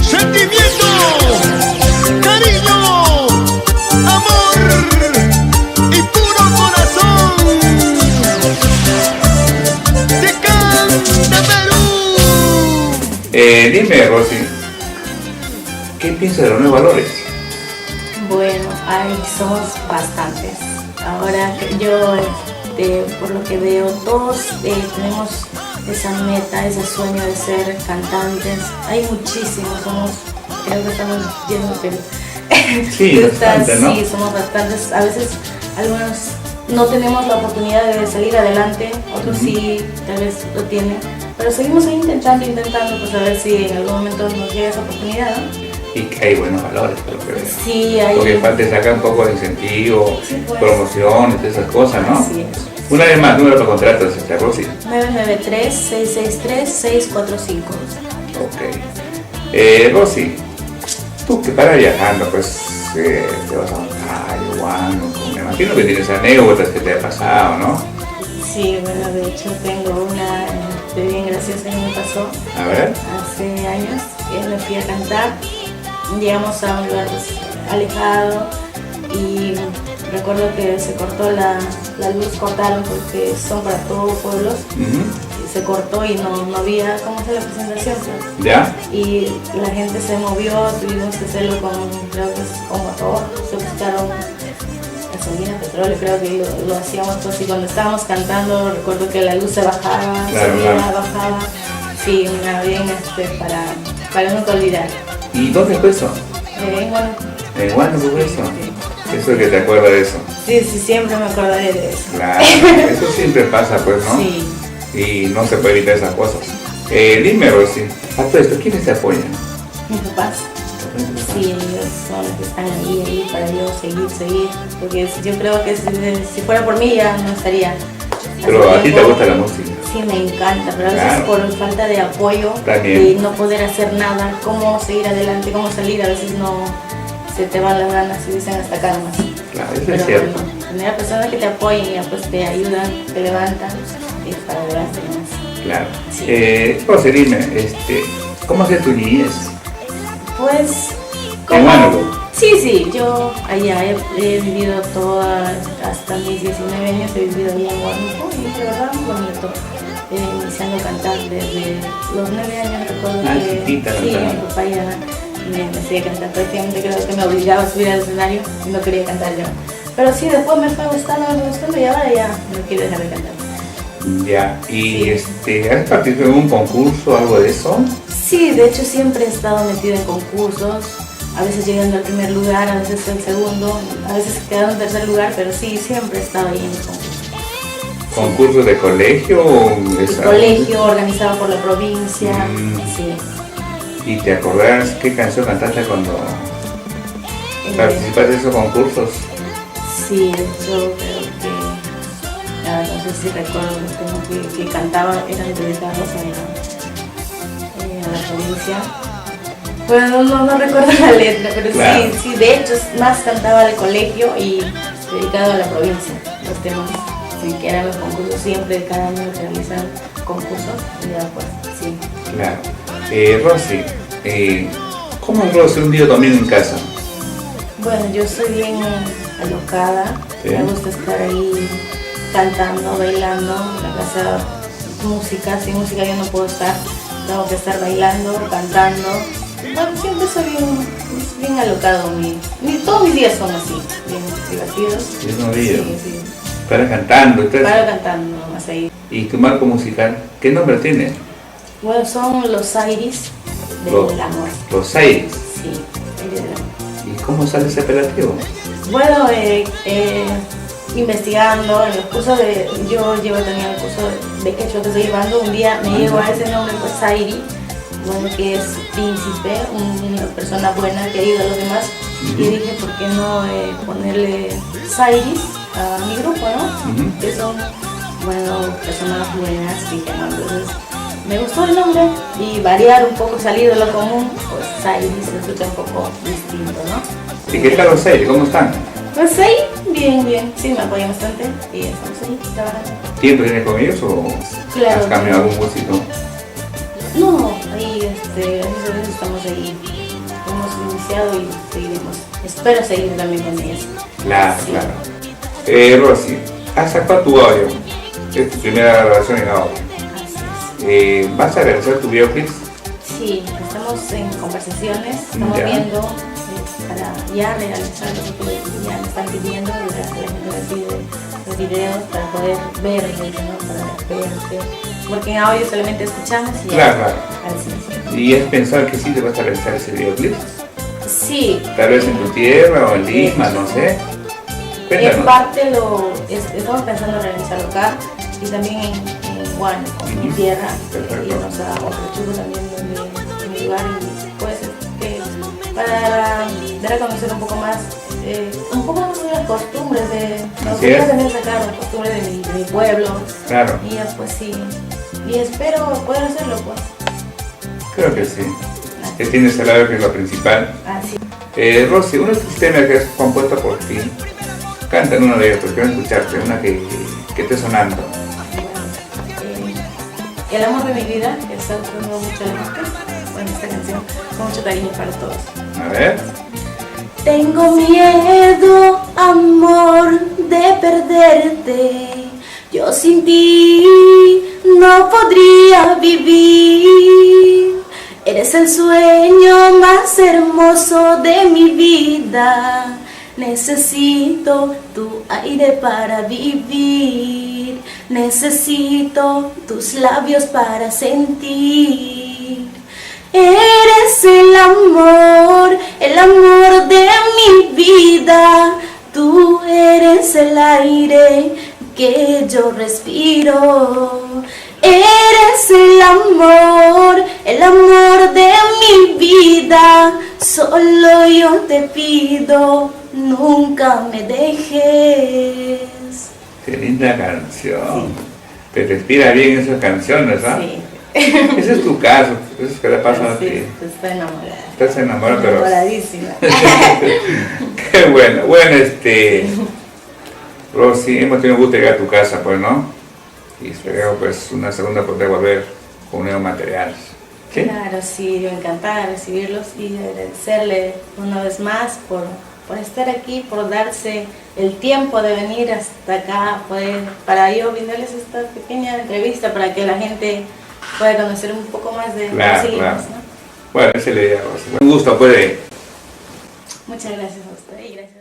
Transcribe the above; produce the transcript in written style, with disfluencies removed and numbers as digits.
Sentimiento, cariño, amor y puro corazón. Te canta Perú. Dime, Rosy, ¿qué piensas de los nuevos valores? Bueno, ahí somos bastantes. Ahora yo, por lo que veo, todos tenemos esa meta, ese sueño de ser cantantes. Hay muchísimos, creo que estamos llenos de Sí, bastante, ¿no? Sí, somos bastantes. A veces algunos no tenemos la oportunidad de salir adelante, otros sí, tal vez lo tienen. Pero seguimos ahí intentando, pues a ver si en algún momento nos llega esa oportunidad, ¿no? Y que hay buenos valores, por lo que veo. Sí, hay. Lo que falta es sacar un poco de incentivo, Sí, pues. promoción y todas esas cosas, ¿no? Así es. Una vez más, número para contratos, Rosy. 993-663-645. Ok. Rosy, tú que paras viajando, pues te vas a Taiwán, me imagino que tienes anécdotas que te ha pasado, ¿no? Sí, bueno, de hecho tengo una bien graciosa que me pasó A ver. hace años. Me fui a cantar, llegamos a un lugar alejado y recuerdo que se cortó la luz, cortaron porque son para todos pueblos. Y se cortó y no había cómo hacer la presentación, pues. ¿Ya? Y la gente se movió, tuvimos que hacerlo creo que es con motor, se buscaron gasolina, petróleo, creo que lo hacíamos pues, y cuando estábamos cantando recuerdo que la luz se bajaba, Claro, subía, claro. bajaba, sí, una bien para nunca olvidar. ¿Y dónde fue eso? Bueno, ¿En Guano fue eso? Eso es que te acuerdas de eso. sí, siempre me acordaré de eso. Claro, eso siempre pasa, pues, ¿no? Sí. Y no se puede evitar esas cosas. Dime, Rosy, a todo esto, ¿quiénes te apoyan? Mis papás. Sí, ellos son los que están ahí para yo seguir, porque yo creo que si fuera por mí ya no estaría. Pero a ti te gusta la música. Sí, me encanta, pero a veces Claro. por falta de apoyo También. y no poder hacer nada, cómo seguir adelante, cómo salir, a veces no se te van las ganas y dicen hasta acá nomás. Claro, eso Pero es cierto. bueno, tener a personas que te apoyen y pues te ayudan, te levantan y para adelante nomás. Claro. Sí. Rosy, dime, ¿cómo ha sido tu niñez? Pues, ¿En Huánuco? Sí, yo allá he vivido hasta mis 19 años, he vivido allá en Huánuco y de verdad muy bonito. Iniciando a cantar desde los 9 años, recuerdo que chiquita, sí, cantaba. mi papá ya me hacía cantar, prácticamente creo que me obligaba a subir al escenario y no quería cantar yo. Pero sí, después me fue gustando y ahora ya no quiero dejar de cantar. Ya, y Sí. ¿has participado en un concurso o algo de eso? Sí, de hecho siempre he estado metida en concursos, a veces llegando al primer lugar, a veces el segundo, a veces quedando en tercer lugar, pero sí, siempre he estado ahí en el concurso. ¿Concurso de colegio o El colegio organizado por la provincia, Mm. sí. ¿Y te acordás qué canción cantaste cuando participaste en esos concursos? Sí, de hecho creo que, no sé si recuerdo los temas que cantaba eran dedicados a la provincia. Bueno, no recuerdo la letra, pero Claro. sí, de hecho más cantaba al colegio y dedicado a la provincia, los temas, sí, que eran los concursos, siempre cada año realizan concursos y ya pues, sí. Claro. Rosy, ¿cómo es Rosy un día domingo en casa? Bueno, yo soy bien alocada, Sí. me gusta estar ahí cantando, bailando, en la casa música, sin música yo no puedo estar, tengo que estar bailando, cantando. Bueno, siempre soy bien alocado, todos mis días son así, bien divertidos. Bien movido. Sí. Para cantando, entonces. Paro cantando nomás ahí. ¿Y tu marco musical? ¿Qué nombre tiene? Bueno, son los Airis Los- del amor. Los Aires. Sí, Airis del amor. ¿Y cómo sale ese apelativo? Bueno, investigando en los cursos yo llevo también el curso de quechua que estoy llevando, un día me llegó a ese nombre, pues Airi, bueno, que es príncipe, una persona buena que ayuda a los demás, y dije, ¿por qué no ponerle Sairis a mi grupo, no? Que son, bueno, personas buenas, dije, no, entonces me gustó el nombre y variar un poco, salir de lo común, pues Sairis se escucha un poco distinto, ¿no? ¿Y qué tal los Aires? ¿Cómo están? Pues ahí, bien, sí, me apoyan bastante y estamos ahí trabajando. ¿Tiempo tienes con ellos o Claro. has cambiado algún músico? gracias a Dios estamos ahí. Hemos iniciado y seguiremos. Espero seguir también con ellas. Claro, Sí. claro. Rosy, ¿has sacado tu audio? Es tu primera grabación en audio. Así es. ¿Vas a realizar tu videoclip? Sí, estamos en conversaciones, estamos Ya. viendo para ya realizar lo que ya me están pidiendo, la gente me pide los videos para poder verlos, ¿no? Para verte. Porque en audio solamente escuchamos y ya. Claro, claro. Así es. ¿Y has pensado que sí te vas a realizar ese videoclip? Sí. Tal vez en tu tierra o en Lima, no sé. En Cuéntanos. parte estamos pensando realizarlo acá y también en Huánuco, en mi tierra, Perfecto. irnos a Huacachuco también, en mi lugar, y pues para dar a conocer un poco más de las costumbres de Así nosotros es. también sacar las costumbres de mi pueblo, Claro, y ya pues sí, y espero poder hacerlo pues. creo que sí. Que tienes el audio, que es lo principal. Así. Rosy, uno de estos temas que has compuesto por ti, canta en uno de ellos, porque quiero escucharte, una que esté sonando. El amor de mi vida, que está gustando mucho a la gente, bueno, esta canción, con mucho cariño para todos. A ver. Tengo miedo, amor, de perderte. Yo sin ti no podría vivir. Eres el sueño más hermoso de mi vida. Necesito tu aire para vivir. Necesito tus labios para sentir. Eres el amor de mi vida. Tú eres el aire que yo respiro. Eres el amor de mi vida. Solo yo te pido, nunca me dejes. Qué linda canción. Te respira bien esas canciones, ¿ah? Sí. Ese es tu caso, eso es que le pasa a ti. Sí, estoy enamorada. Estás enamorada, pero... Enamoradísima. Qué bueno. Bueno, Rosy, hemos tenido gusto de llegar a tu casa, pues, ¿no? Y espero, pues, una segunda poder volver con nuevos materiales. ¿Sí? Claro, sí, yo encantada de recibirlos y agradecerle una vez más por estar aquí, por darse el tiempo de venir hasta acá, para yo brindarles esta pequeña entrevista para que la gente pueda conocer un poco más de Claro, seguimos, claro. ¿no? Bueno, esa es la idea, Rosy. Un gusto, pues. Muchas gracias a usted y gracias.